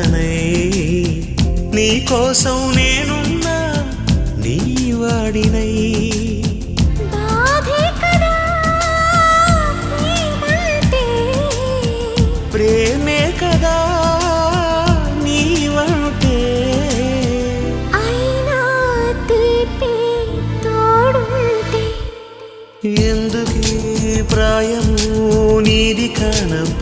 తానై నీ కోసం నేనున్నా నీ వాడినై ప్రేమే కదా నీవంటే ఎందుకీ ప్రాయము నీది కానప్పుడు